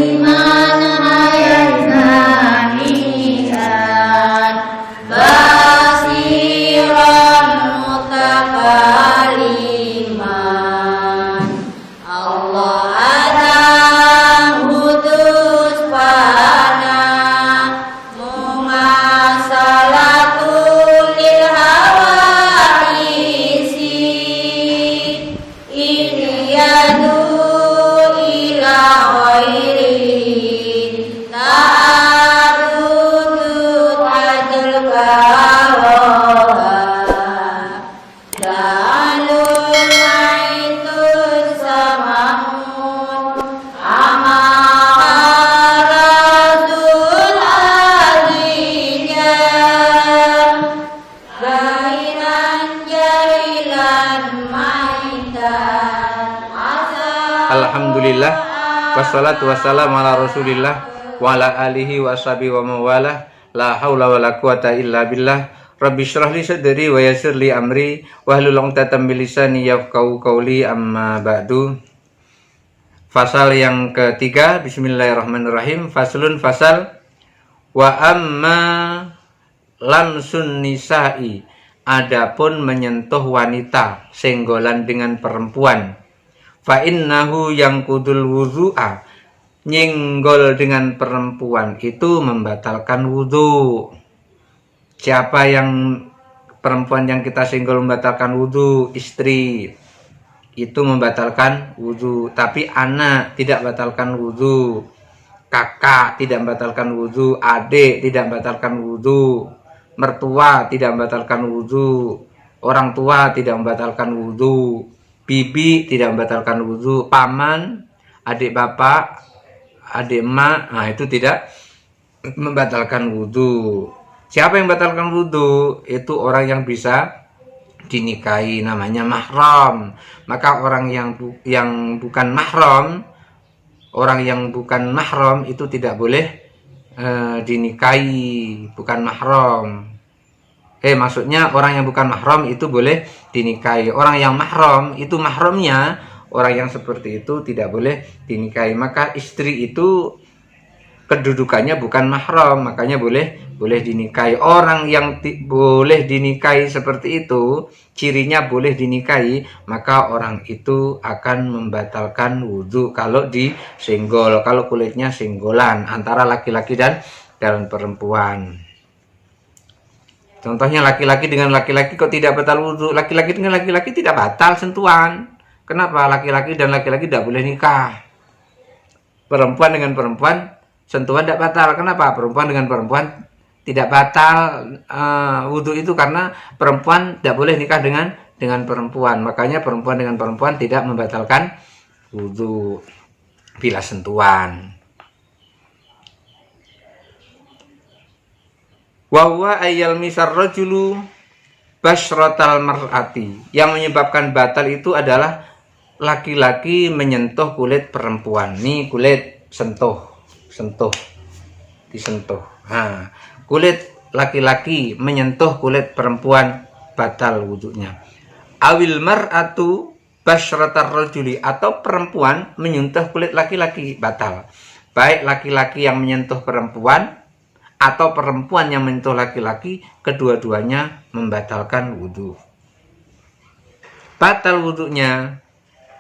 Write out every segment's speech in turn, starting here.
aliman hayazanian basiran mutakaliman Allah adam hudus pana mumasalatul lil hawaisi iliyadu ila khairin ta'adudu tajul karoha dalul maitun samamun amaratul adijan gairan jailan maitan Alhamdulillah wassalatu wassalamu ala rasulillah wa ala alihi wa sahbihi wa mawalah la haula wa la quwata illa billah rabbi syrah li sadri wa yassir li amri wahlul 'uqdatam min lisani yafqahu qawli amma ba'du. Fasal yang ketiga, bismillahirrahmanirrahim. Faslun fasal wa amma lamsun nisa'i, adapun menyentuh wanita, senggolan dengan perempuan. Fa innahu yang kudul wudu'a, nyenggol dengan perempuan itu membatalkan wudu. Siapa yang perempuan yang kita senggol membatalkan wudu? Istri, itu membatalkan wudu. Tapi anak tidak membatalkan wudu, kakak tidak membatalkan wudu, adik tidak membatalkan wudu, mertua tidak membatalkan wudu, orang tua tidak membatalkan wudu, bibi tidak membatalkan wudu, paman, adik bapak, adik emak, nah itu tidak membatalkan wudu. Siapa yang membatalkan wudu? Itu orang yang bisa dinikahi, namanya mahram. Maka orang yang bukan mahram, orang yang bukan mahram itu tidak boleh dinikahi, bukan mahram. Maksudnya orang yang bukan mahram itu boleh dinikahi. Orang yang mahram itu mahramnya, orang yang seperti itu tidak boleh dinikahi. Maka istri itu kedudukannya bukan mahram, makanya boleh dinikahi. Orang yang boleh dinikahi seperti itu, cirinya boleh dinikahi, maka orang itu akan membatalkan wudhu kalau disenggol, kalau kulitnya senggolan antara laki-laki dan perempuan. Contohnya laki-laki dengan laki-laki kok tidak batal wudhu, laki-laki dengan laki-laki tidak batal sentuhan. Kenapa? Laki-laki dan laki-laki tidak boleh nikah. Perempuan dengan perempuan sentuhan tidak batal. Kenapa? Perempuan dengan perempuan tidak batal wudhu itu karena perempuan tidak boleh nikah dengan perempuan. Makanya perempuan dengan perempuan tidak membatalkan wudhu bila sentuhan. Wa huwa ayyal misar rajulu basyratal mar'ati, yang menyebabkan batal itu adalah laki-laki menyentuh kulit perempuan. Nih kulit disentuh. Nah, kulit laki-laki menyentuh kulit perempuan batal wudunya. Awil mar'atu basyratar rajuli, atau perempuan menyentuh kulit laki-laki batal. Baik laki-laki yang menyentuh perempuan atau perempuan yang menyentuh laki-laki, kedua-duanya membatalkan wudhu. Batal wudhunya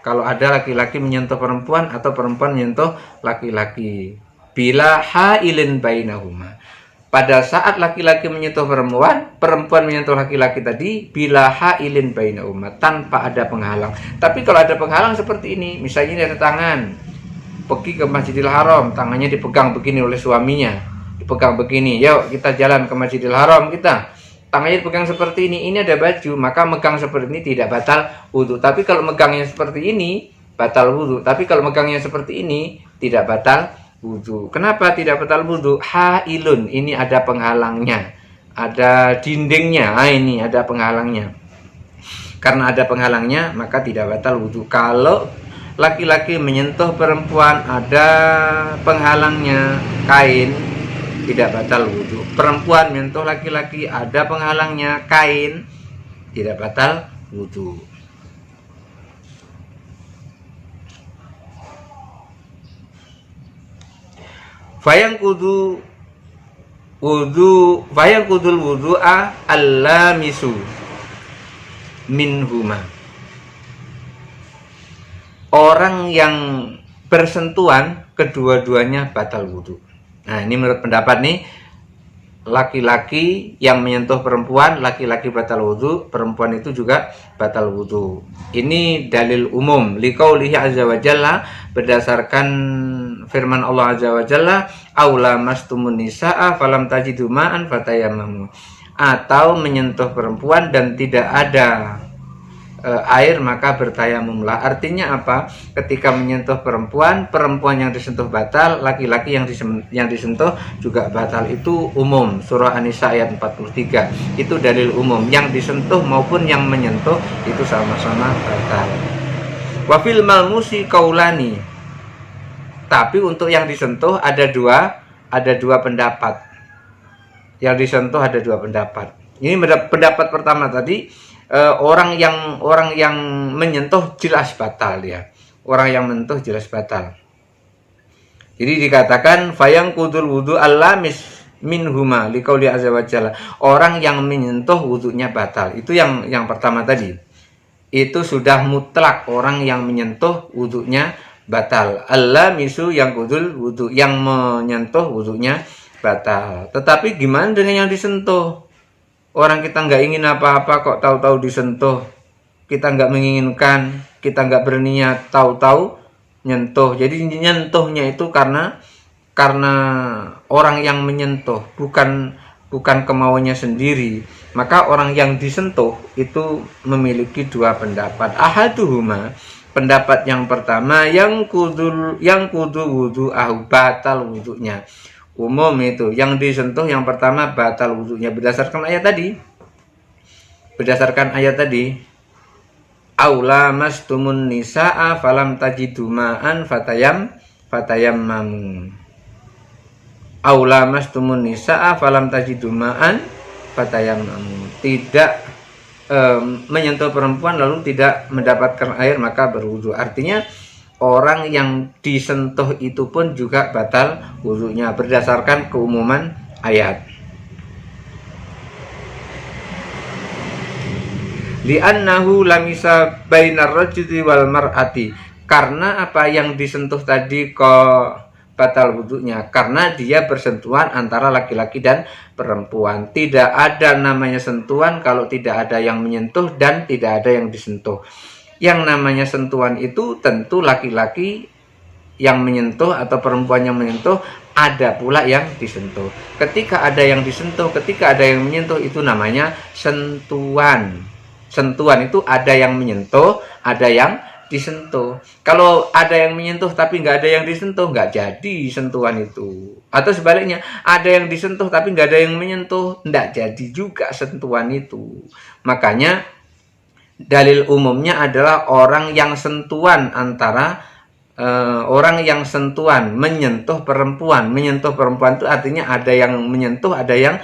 kalau ada laki-laki menyentuh perempuan atau perempuan menyentuh laki-laki. Bila hailin bainahuma, pada saat laki-laki menyentuh perempuan, perempuan menyentuh laki-laki tadi, bila hailin bainahuma, tanpa ada penghalang. Tapi kalau ada penghalang seperti ini, misalnya ini ada tangan, pergi ke Masjidil Haram, tangannya dipegang begini oleh suaminya, dipegang begini, yuk kita jalan ke Masjidil Haram, kita tangannya dipegang seperti ini ada baju, maka megang seperti ini tidak batal wudhu. Tapi kalau megangnya seperti ini batal wudhu. Tapi kalau megangnya seperti ini tidak batal wudhu. Kenapa tidak batal wudhu? Hailun, ini ada penghalangnya, ada dindingnya. Ini ada penghalangnya. Karena ada penghalangnya maka tidak batal wudhu. Kalau laki-laki menyentuh perempuan ada penghalangnya, kain, tidak batal wudhu. Perempuan menyentuh laki-laki ada penghalangnya, kain, tidak batal wudhu. Fayang kudul wudu'a allamisu minhuma. Orang yang bersentuhan kedua-duanya batal wudu. Nah, ini menurut pendapat nih, laki-laki yang menyentuh perempuan, laki-laki batal wudu, perempuan itu juga batal wudu. Ini dalil umum liqaulihi azza wa jalla, berdasarkan firman Allah azza wa jalla, aula mastumun nisaa falam tajidu ma'an fatayammamu. Atau menyentuh perempuan dan tidak ada air maka bertayamumlah. Artinya apa? Ketika menyentuh perempuan, perempuan yang disentuh batal, laki-laki yang disentuh juga batal. Itu umum. Surah An-Nisa ayat 43. Itu dalil umum. Yang disentuh maupun yang menyentuh itu sama-sama batal. Wa fil malmusi qaulani. Tapi untuk yang disentuh ada dua pendapat. Yang disentuh ada dua pendapat. Ini pendapat pertama tadi, orang yang menyentuh jelas batal ya. Orang yang menyentuh jelas batal. Jadi dikatakan fayang kudul wudu allamis minhuma liqauli azza wa jalla. Orang yang menyentuh wudunya batal. Itu yang pertama tadi. Itu sudah mutlak orang yang menyentuh wudunya batal. Allamisu yang kudul wudu, yang menyentuh wudunya batal. Tetapi gimana dengan yang disentuh? Orang kita nggak ingin apa-apa kok tahu-tahu disentuh. Kita nggak menginginkan, kita nggak berniat, tahu-tahu nyentuh. Jadi nyentuhnya itu karena orang yang menyentuh, bukan kemauannya sendiri. Maka orang yang disentuh itu memiliki dua pendapat. Ahaduhuma, pendapat yang pertama, yang kudu wudu batal wudunya. Umum itu, yang disentuh yang pertama batal wudunya berdasarkan ayat tadi. Aula mastumun nisaa falam tajidu ma'an fatayammamu. Aula mastumun nisaa falam tajidu ma'an fatayammamu. Tidak menyentuh perempuan lalu tidak mendapatkan air maka berwudu. Artinya orang yang disentuh itu pun juga batal wudunya berdasarkan keumuman ayat. Li'annahu lamisa bainar rajuli wal mar'ati. Karena apa yang disentuh tadi kok batal wudunya? Karena dia bersentuhan antara laki-laki dan perempuan. Tidak ada namanya sentuhan kalau tidak ada yang menyentuh dan tidak ada yang disentuh. Yang namanya sentuhan itu tentu laki-laki yang menyentuh atau perempuan yang menyentuh, ada pula yang disentuh. Ketika ada yang disentuh, ketika ada yang menyentuh, itu namanya sentuhan. Sentuhan itu ada yang menyentuh, ada yang disentuh. Kalau ada yang menyentuh tapi nggak ada yang disentuh, nggak jadi sentuhan itu. Atau sebaliknya, ada yang disentuh tapi nggak ada yang menyentuh, nggak jadi juga sentuhan itu. Makanya dalil umumnya adalah orang yang sentuhan antara orang yang sentuhan menyentuh perempuan itu artinya ada yang menyentuh, ada yang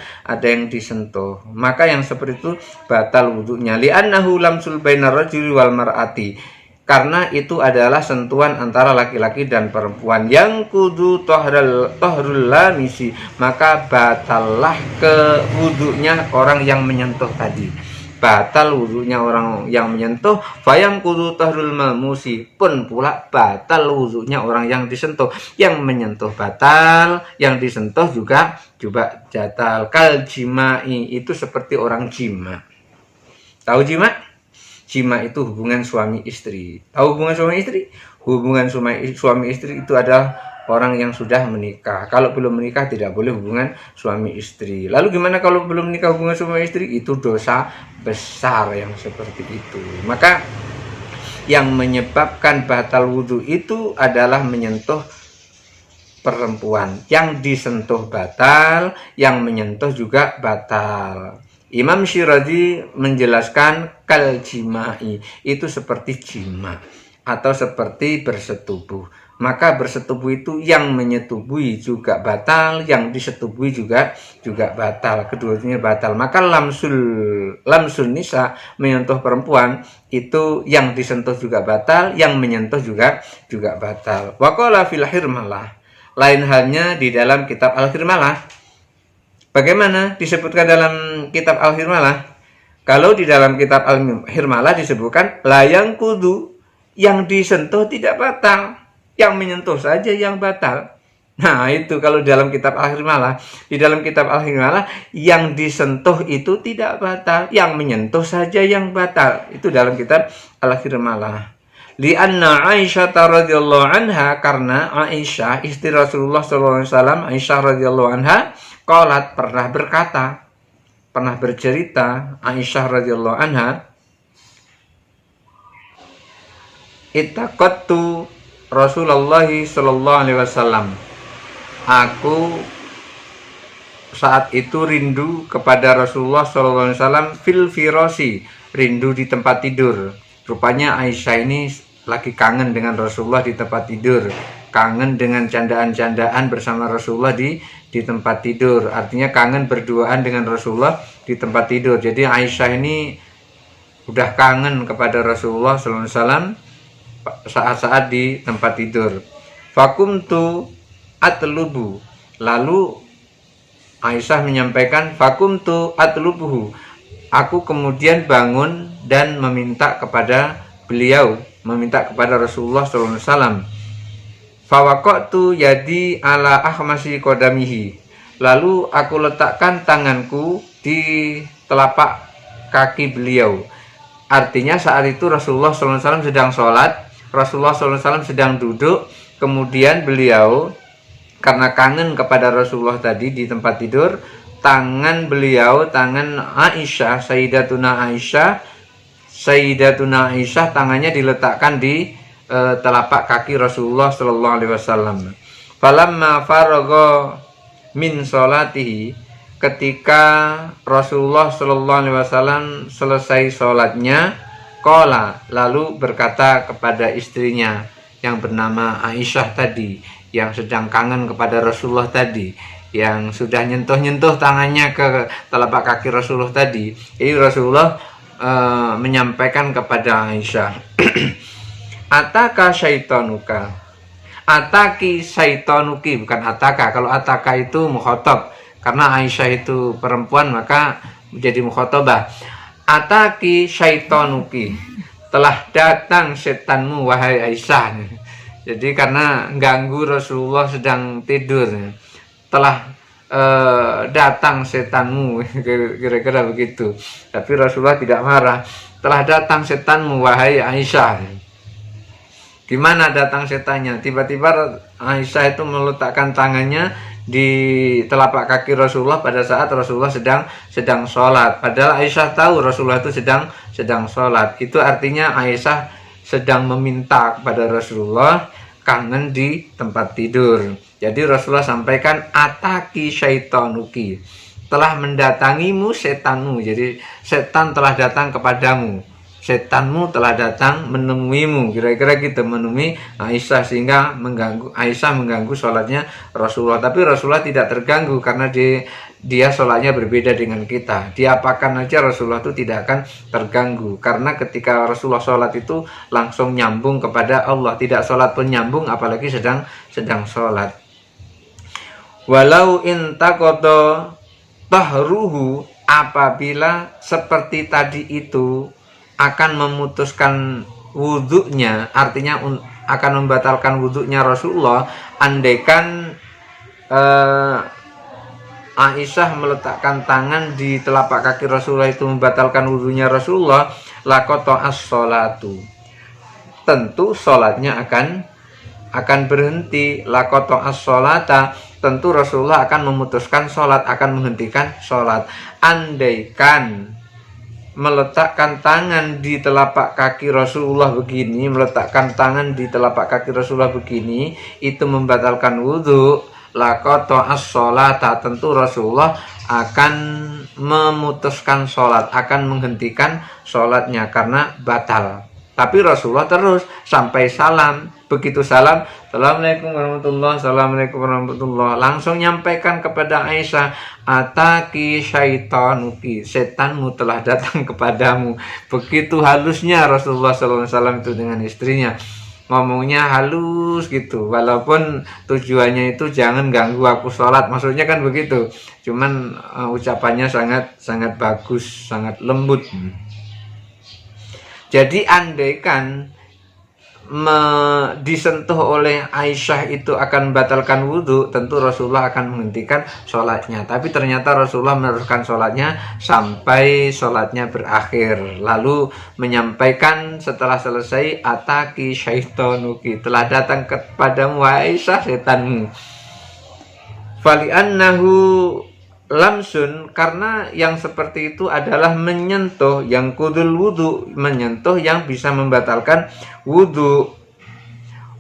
disentuh. Maka yang seperti itu batal wudunya. Li'annahu lamsul bainar rajuli wal mar'ati. Karena itu adalah sentuhan antara laki-laki dan perempuan. Yang kudu tohrul lamisi, maka batallah ke wudunya orang yang menyentuh tadi. Batal wudunya orang yang menyentuh. Fayam kudu tahrul malmusi, pun pula batal wudunya orang yang disentuh. Yang menyentuh batal, yang disentuh juga batal. Kal jimai, itu seperti orang jima. Tahu jima? Jima itu hubungan suami istri. Tahu hubungan suami istri? Hubungan suami istri itu adalah orang yang sudah menikah. Kalau belum menikah tidak boleh hubungan suami istri. Lalu gimana kalau belum menikah hubungan suami istri? Itu dosa besar yang seperti itu. Maka yang menyebabkan batal wudhu itu adalah menyentuh perempuan. Yang disentuh batal, yang menyentuh juga batal. Imam Syirazi menjelaskan kal jimai, itu seperti jima atau seperti bersetubuh. Maka bersetubuh itu yang menyetubuhi juga batal, yang disetubuhi juga batal, keduanya batal. Maka lamsul nisa, menyentuh perempuan, itu yang disentuh juga batal, yang menyentuh juga batal. Wa qala fil hirmalah, Lain halnya di dalam kitab Al-Hirmalah. Bagaimana disebutkan dalam kitab Al-Hirmalah? Kalau di dalam kitab Al-Hirmalah disebutkan layang kudu, yang disentuh tidak batal, yang menyentuh saja yang batal. Nah itu kalau dalam kitab Al-Hirmalah. Di dalam kitab Al-Hirmalah yang disentuh itu tidak batal, yang menyentuh saja yang batal. Itu dalam kitab Al-Hirmalah. Lianna Aisyah radhiyallahu anha, karena Aisyah istri Rasulullah SAW, Aisyah radhiyallahu anha qalat, pernah berkata, pernah bercerita Aisyah radhiyallahu anha, ittaqattu Rasulullah sallallahu alaihi wasallam. Aku saat itu rindu kepada Rasulullah sallallahu alaihi wasallam fil firosi, rindu di tempat tidur. Rupanya Aisyah ini lagi kangen dengan Rasulullah di tempat tidur, kangen dengan candaan-candaan bersama Rasulullah di tempat tidur. Artinya kangen berduaan dengan Rasulullah di tempat tidur. Jadi Aisyah ini udah kangen kepada Rasulullah sallallahu alaihi wasallam saat-saat di tempat tidur. Fakumtu atlubu, lalu Aisyah menyampaikan fakumtu atlubuhu, aku kemudian bangun dan meminta kepada beliau, meminta kepada Rasulullah SAW. Fawaqatu yadi ala ahmasi qadamihi, lalu aku letakkan tanganku di telapak kaki beliau. Artinya saat itu Rasulullah SAW sedang sholat, Rasulullah SAW sedang duduk, kemudian beliau karena kangen kepada Rasulullah tadi di tempat tidur, tangan beliau, tangan Aisyah, Sayyidatuna Aisyah, tangannya diletakkan di telapak kaki Rasulullah sallallahu alaihi wasallam. Falamma faragha min sholatihi, ketika Rasulullah sallallahu alaihi wasallam selesai sholatnya, qala, lalu berkata kepada istrinya yang bernama Aisyah tadi, yang sedang kangen kepada Rasulullah tadi, yang sudah nyentuh-nyentuh tangannya ke telapak kaki Rasulullah tadi. Jadi Rasulullah menyampaikan kepada Aisyah, ataka syaitanuka, ataki syaitanuki, bukan ataka. Kalau ataka itu mukhatab, karena Aisyah itu perempuan maka menjadi mukhatabah. Ataki syaitanuki, telah datang setanmu wahai Aisyah. Jadi karena ganggu Rasulullah sedang tidur, telah datang setanmu, kira-kira begitu. Tapi Rasulullah tidak marah. Telah datang setanmu wahai Aisyah. Di mana datang setannya? Tiba-tiba Aisyah itu meletakkan tangannya di telapak kaki Rasulullah pada saat Rasulullah sedang sholat. Padahal Aisyah tahu Rasulullah itu sedang sholat. Itu artinya Aisyah sedang meminta kepada Rasulullah, kangen di tempat tidur. Jadi Rasulullah sampaikan, ataki syaitanuki, telah mendatangimu setanmu. Jadi setan telah datang kepadamu, setanmu telah datang menemuimu, kira-kira gitu, menemui Aisyah, sehingga Aisyah mengganggu sholatnya Rasulullah. Tapi Rasulullah tidak terganggu karena dia sholatnya berbeda dengan kita. Diapakan aja Rasulullah itu tidak akan terganggu, karena ketika Rasulullah sholat itu langsung nyambung kepada Allah. Tidak sholat pun nyambung, apalagi sedang sholat. Walau intaqada tahruhu, apabila seperti tadi itu akan memutuskan wudhunya, artinya akan membatalkan wudhunya Rasulullah, andaikan Aisyah meletakkan tangan di telapak kaki Rasulullah itu membatalkan wudhunya Rasulullah, laqata as-sholatu, tentu sholatnya akan berhenti. Laqata as-sholata, tentu Rasulullah akan memutuskan sholat, akan menghentikan sholat. Andaikan meletakkan tangan di telapak kaki Rasulullah begini, meletakkan tangan di telapak kaki Rasulullah begini, itu membatalkan wudhu, laqata as-sholata, tentu Rasulullah akan memutuskan sholat, akan menghentikan sholatnya karena batal. Tapi Rasulullah terus sampai salam. Begitu salam, Assalamualaikum warahmatullahi, Assalamualaikum warahmatullahi, langsung nyampaikan kepada Aisyah, ataki syaitanuki, setanmu telah datang kepadamu. Begitu halusnya Rasulullah SAW itu dengan istrinya. ngomongnya halus gitu, walaupun tujuannya itu jangan ganggu aku sholat, maksudnya kan begitu. Cuman ucapannya sangat bagus, sangat lembut. Jadi andaikan disentuh oleh Aisyah itu akan membatalkan wudhu, tentu Rasulullah akan menghentikan sholatnya. Tapi ternyata Rasulullah meneruskan sholatnya sampai sholatnya berakhir, lalu menyampaikan setelah selesai, ataki syaitonuki, telah datang kepadamu Aisyah setanmu. Fali'annahu lamsun, karena yang seperti itu adalah menyentuh yang kudul wudhu, menyentuh yang bisa membatalkan wudhu.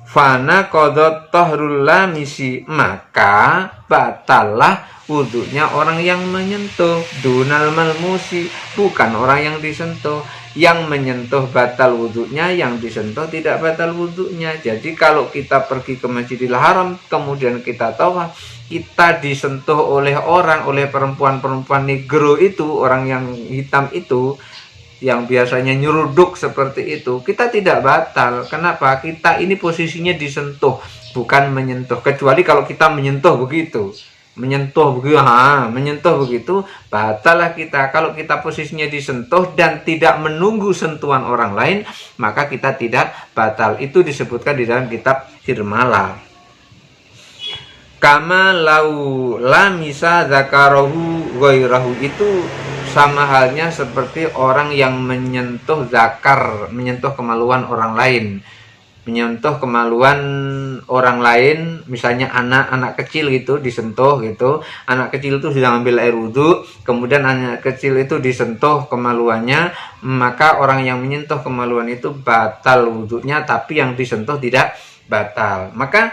Fana kodot tohrul lamisi, maka batallah wudhunya orang yang menyentuh. Dunal malmusi, bukan orang yang disentuh. Yang menyentuh batal wudhunya, yang disentuh tidak batal wudhunya. Jadi kalau kita pergi ke Masjidil Haram, kemudian kita tawaf, kita disentuh oleh perempuan-perempuan negro itu, orang yang hitam itu, yang biasanya nyeruduk seperti itu, kita tidak batal. Kenapa? Kita ini posisinya disentuh, bukan menyentuh. Kecuali kalau kita menyentuh begitu, menyentuh begitu, batallah kita. Kalau kita posisinya disentuh dan tidak menunggu sentuhan orang lain, maka kita tidak batal. Itu disebutkan di dalam kitab Hirmalah. Kama lau lamisa zakarahu ghairahu, itu sama halnya seperti orang yang menyentuh zakar, menyentuh kemaluan orang lain. Menyentuh kemaluan orang lain, misalnya anak kecil gitu disentuh gitu. Anak kecil itu sedang ambil air wudhu, kemudian anak kecil itu disentuh kemaluannya, maka orang yang menyentuh kemaluan itu batal wudhunya, tapi yang disentuh tidak batal. Maka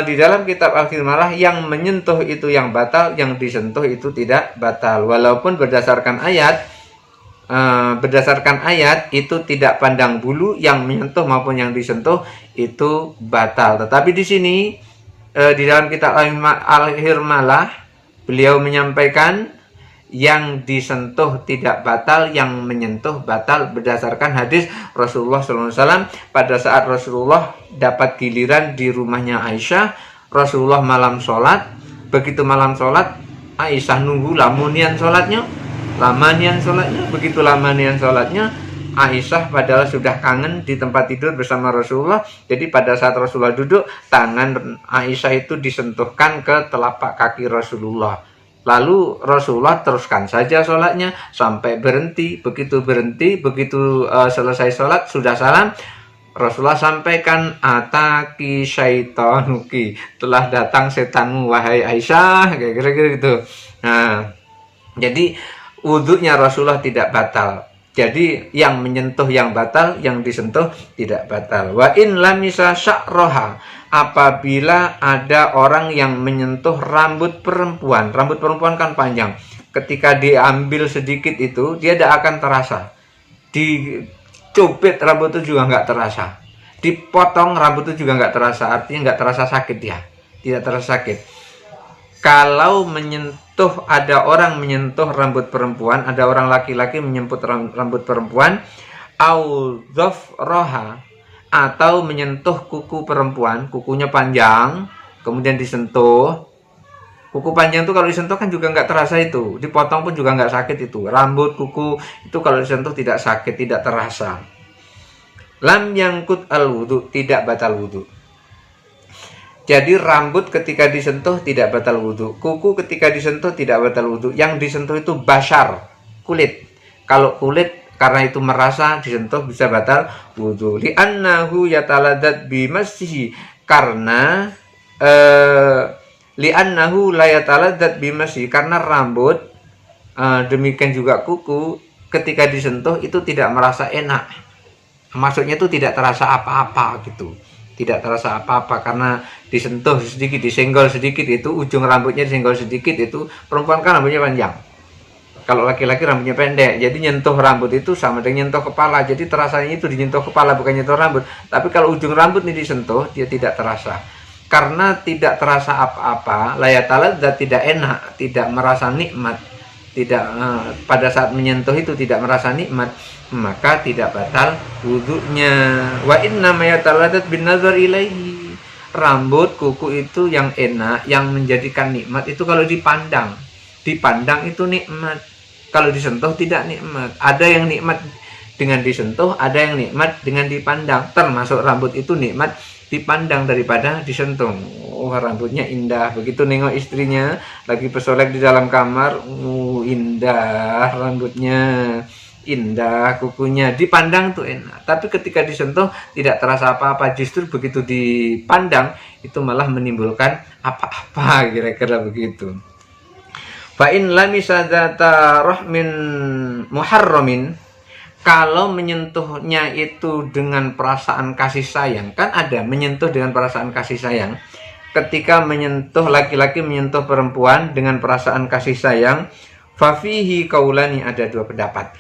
di dalam kitab Al-Hirmalah, yang menyentuh itu yang batal, yang disentuh itu tidak batal. Walaupun berdasarkan ayat itu tidak pandang bulu, yang menyentuh maupun yang disentuh itu batal. Tetapi di sini di dalam kitab Al-Hirmalah, beliau menyampaikan yang disentuh tidak batal, yang menyentuh batal, berdasarkan hadis Rasulullah SAW. Pada saat Rasulullah dapat giliran di rumahnya Aisyah, Rasulullah malam sholat. Begitu malam sholat, Aisyah nunggu lamanian sholatnya. Begitu lamanian sholatnya, Aisyah padahal sudah kangen di tempat tidur bersama Rasulullah. Jadi pada saat Rasulullah duduk, tangan Aisyah itu disentuhkan ke telapak kaki Rasulullah. Lalu Rasulullah teruskan saja sholatnya sampai berhenti. Begitu selesai sholat, sudah salam, Rasulullah sampaikan, ataki syaitonuki, telah datang setanmu wahai Aisyah, kayak kira-kira gitu. Nah, jadi wudhunya Rasulullah tidak batal. Jadi yang menyentuh yang batal, yang disentuh tidak batal. Wa in lamisa sya'roha, apabila ada orang yang menyentuh rambut perempuan kan panjang. Ketika diambil sedikit itu, dia tidak akan terasa. Dicubit rambut itu juga nggak terasa. Dipotong rambut itu juga nggak terasa. Artinya nggak terasa sakit ya. Tidak terasa sakit. Kalau ada orang menyentuh rambut perempuan, ada orang laki-laki menyentuh rambut perempuan, au dhafraha, atau menyentuh kuku perempuan, kukunya panjang, kemudian disentuh. Kuku panjang itu kalau disentuh kan juga nggak terasa itu, dipotong pun juga nggak sakit itu. Rambut, kuku itu kalau disentuh tidak sakit, tidak terasa. Lam yangkut al wudhu, tidak batal wudhu. Jadi rambut ketika disentuh tidak batal wudhu, kuku ketika disentuh tidak batal wudhu. Yang disentuh itu bashar, kulit. Kalau kulit karena itu merasa disentuh bisa batal wudhu. Li'annahu yataladat bimasihi, karena li'annahu la yataladat bimasihi, karena rambut demikian juga kuku ketika disentuh itu tidak merasa enak. Maksudnya itu tidak terasa apa-apa gitu. Tidak terasa apa-apa karena disentuh sedikit, disenggol sedikit, itu ujung rambutnya disenggol sedikit. Itu perempuan kan rambutnya panjang, kalau laki-laki rambutnya pendek. Jadi nyentuh rambut itu sama dengan nyentuh kepala. Jadi terasanya itu dinyentuh kepala, bukan nyentuh rambut. Tapi kalau ujung rambut ini disentuh, dia tidak terasa. Karena tidak terasa apa-apa, layatalat dan tidak enak, tidak merasa nikmat. pada saat menyentuh itu tidak merasa nikmat, maka tidak batal wudunya. Wa inna ma yataladat bin nazar ilaihi. Rambut, kuku itu yang enak, yang menjadikan nikmat itu kalau dipandang. Dipandang itu nikmat. Kalau disentuh tidak nikmat. Ada yang nikmat dengan disentuh, ada yang nikmat dengan dipandang. Termasuk rambut itu nikmat dipandang daripada disentuh. Oh, rambutnya indah. Begitu nengok istrinya lagi bersolek di dalam kamar, indah rambutnya, indah kukunya. Dipandang tuh enak. Tapi ketika disentuh tidak terasa apa-apa. Justru begitu dipandang itu malah menimbulkan apa-apa, kira-kira begitu. Fa in lamisa dzata rahmin muharramin, kalau menyentuhnya itu dengan perasaan kasih sayang, kan ada menyentuh dengan perasaan kasih sayang. Ketika menyentuh laki-laki menyentuh perempuan dengan perasaan kasih sayang, fafihi kaulani, ada dua pendapat.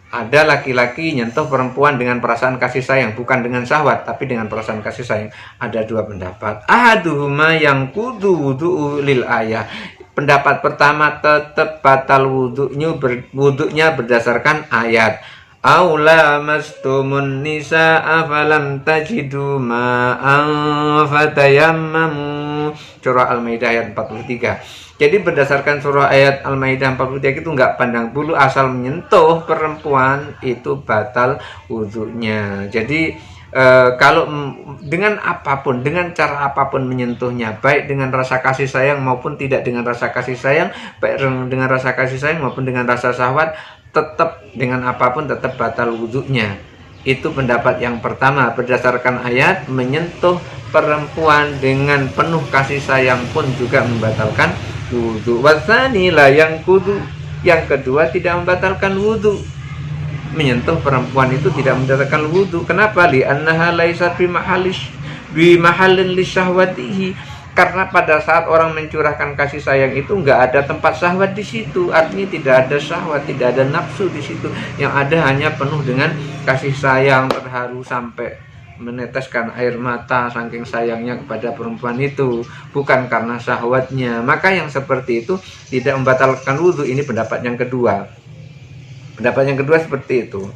Ada laki-laki nyentuh perempuan dengan perasaan kasih sayang, bukan dengan syahwat, tapi dengan perasaan kasih sayang. Ada dua pendapat. Ahaduhuma yang kudu wudu'u lil ayah. Pendapat pertama tetap batal wudunya berdasarkan ayat. Aula mastumun nisa'a falam tajidu ma'an fatayammamu. Surah Al-Maidah ayat 43. Jadi berdasarkan surah ayat Al-Maidah 43 itu enggak pandang bulu, asal menyentuh perempuan itu batal wudunya. Jadi kalau dengan apapun, dengan cara apapun menyentuhnya, baik dengan rasa kasih sayang maupun tidak dengan rasa kasih sayang, baik dengan rasa kasih sayang maupun dengan rasa syahwat, tetap dengan apapun tetap batal wudunya. Itu pendapat yang pertama, berdasarkan ayat. Menyentuh perempuan dengan penuh kasih sayang pun juga membatalkan wudu. Wasani la yang kudu, yang kedua tidak membatalkan wudu. Menyentuh perempuan itu tidak membatalkan wudu. Kenapa? Li annaha laisat bi mahallin li syahwatihi. Karena pada saat orang mencurahkan kasih sayang itu nggak ada tempat syahwat di situ. Artinya tidak ada syahwat, tidak ada nafsu di situ. Yang ada hanya penuh dengan kasih sayang, terharu sampai meneteskan air mata saking sayangnya kepada perempuan itu, bukan karena syahwatnya. Maka yang seperti itu tidak membatalkan wudu. Ini pendapat yang kedua. Pendapat yang kedua seperti itu.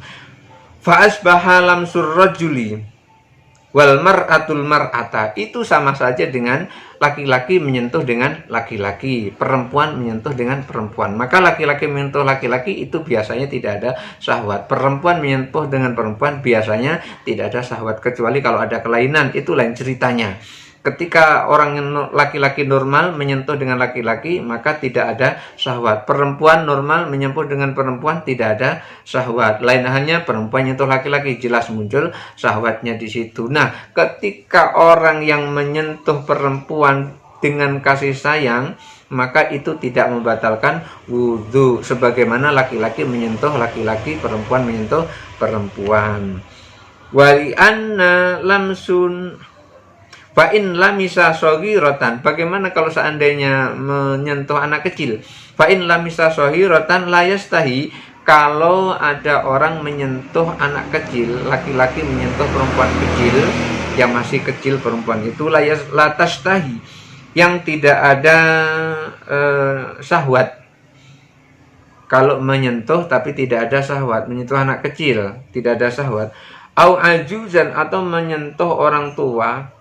Fa asbaha lamsur rajuli wal mar'atul mar'ata, itu sama saja dengan laki-laki menyentuh dengan laki-laki, perempuan menyentuh dengan perempuan. Maka laki-laki menyentuh laki-laki itu biasanya tidak ada syahwat. Perempuan menyentuh dengan perempuan biasanya tidak ada syahwat, kecuali kalau ada kelainan, itu lain ceritanya. Ketika orang laki-laki normal menyentuh dengan laki-laki, maka tidak ada syahwat. Perempuan normal menyentuh dengan perempuan, tidak ada syahwat. Lain halnya perempuan menyentuh laki-laki, jelas muncul syahwatnya di situ. Nah, ketika orang yang menyentuh perempuan dengan kasih sayang, maka itu tidak membatalkan wudu. Sebagaimana laki-laki menyentuh laki-laki, perempuan menyentuh perempuan. Wali anna lamsun Fa'in lamisa soghiratan. Bagaimana kalau seandainya menyentuh anak kecil? Fa'in lamisa soghiratan layastahi. Kalau ada orang menyentuh anak kecil, laki-laki menyentuh perempuan kecil, yang masih kecil perempuan itu, latastahi, yang tidak ada syahwat. Kalau menyentuh tapi tidak ada syahwat, menyentuh anak kecil tidak ada syahwat. Au ajuzan, atau menyentuh orang tua,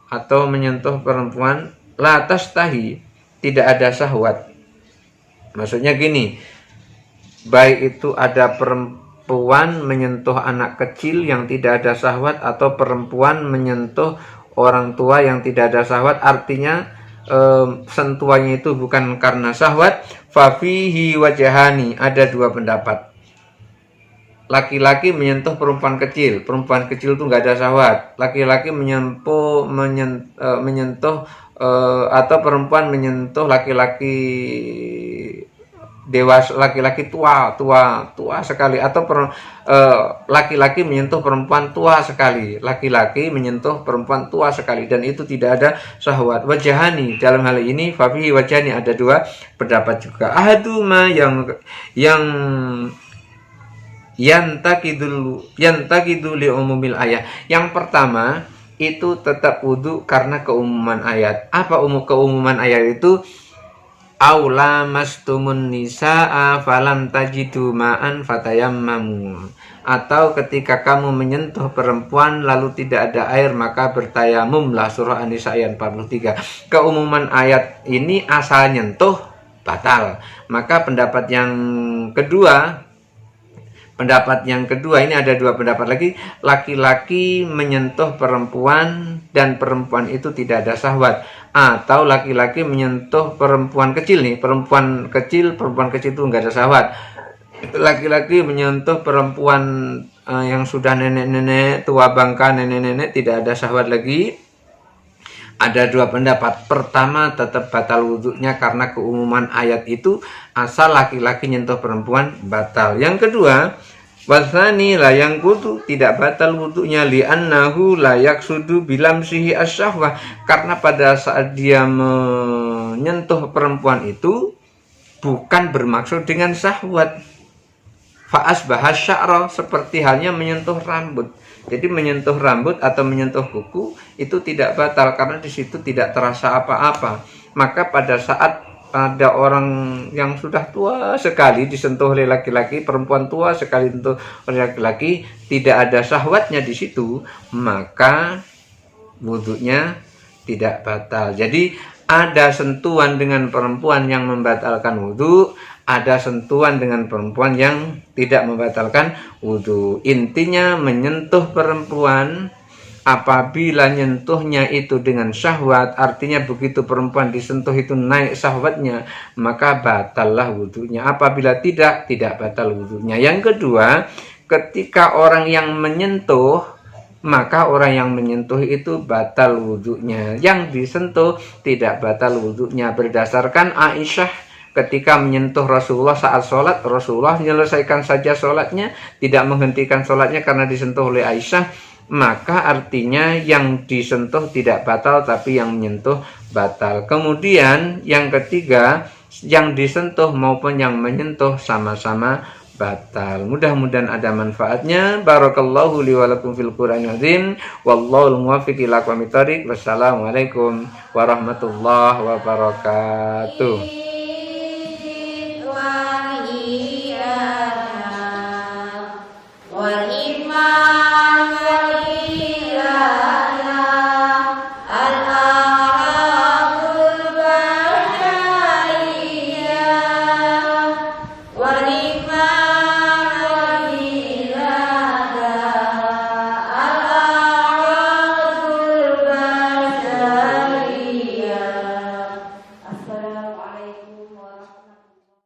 atau menyentuh perempuan, latas tahi, tidak ada syahwat. Maksudnya gini, baik itu ada perempuan menyentuh anak kecil yang tidak ada syahwat, atau perempuan menyentuh orang tua yang tidak ada syahwat, artinya sentuhannya itu bukan karena syahwat. Fafihi wajahani, ada dua pendapat. Laki-laki menyentuh perempuan kecil itu nggak ada syahwat. Laki-laki menyentuh atau perempuan menyentuh laki-laki dewasa, laki-laki tua sekali, atau laki-laki menyentuh perempuan tua sekali, laki-laki menyentuh perempuan tua sekali, dan itu tidak ada syahwat. Wajahani, dalam hal ini fafihi wajahani, ada dua pendapat juga. Ahaduma, yang takidu li umumil ayat. Yang pertama itu tetap wudu karena keumuman ayat. Apa keumuman ayat itu? Aw lamastumun nisaa falam tajidu ma'an fatayammamu. Atau ketika kamu menyentuh perempuan lalu tidak ada air maka bertayamumlah. Surah An-Nisa ayat 43. Keumuman ayat ini asal nyentuh batal. Maka pendapat yang kedua ini ada dua pendapat lagi. Laki-laki menyentuh perempuan dan perempuan itu tidak ada syahwat, atau laki-laki menyentuh perempuan kecil perempuan kecil itu nggak ada syahwat. Laki-laki menyentuh perempuan yang sudah nenek-nenek, tua bangka, nenek-nenek, tidak ada syahwat lagi. Ada dua pendapat. Pertama, tetap batal wudhunya karena keumuman ayat itu asal laki-laki nyentuh perempuan batal. Yang kedua, wasani la yang kudu tidak batal wudhunya li'annahu la yaksudu bilamsihi asyahwah, karena pada saat dia menyentuh perempuan itu bukan bermaksud dengan syahwat. Fa'asbahas sya'ra, seperti halnya menyentuh rambut. Jadi menyentuh rambut atau menyentuh kuku itu tidak batal karena di situ tidak terasa apa-apa. Maka pada saat ada orang yang sudah tua sekali disentuh oleh laki-laki, perempuan tua sekali disentuh oleh laki-laki, tidak ada syahwatnya di situ, maka wudhunya tidak batal. Jadi ada sentuhan dengan perempuan yang membatalkan wudhu, ada sentuhan dengan perempuan yang tidak membatalkan wudhu. Intinya menyentuh perempuan, apabila nyentuhnya itu dengan syahwat, artinya begitu perempuan disentuh itu naik syahwatnya, maka batallah wudhunya. Apabila tidak batal wudhunya. Yang kedua, ketika orang yang menyentuh, maka orang yang menyentuh itu batal wudhunya. Yang disentuh tidak batal wudhunya. Berdasarkan Aisyah ketika menyentuh Rasulullah saat sholat, Rasulullah menyelesaikan saja sholatnya, tidak menghentikan sholatnya karena disentuh oleh Aisyah, maka artinya yang disentuh tidak batal tapi yang menyentuh batal. Kemudian yang ketiga, yang disentuh maupun yang menyentuh sama-sama batal. Mudah-mudahan ada manfaatnya. Barakallahu li wa lakum fil Qur'anil azim. Wallahul muwaffiq ila aqwamit thoriq. Wassalamualaikum warahmatullahi wabarakatuh.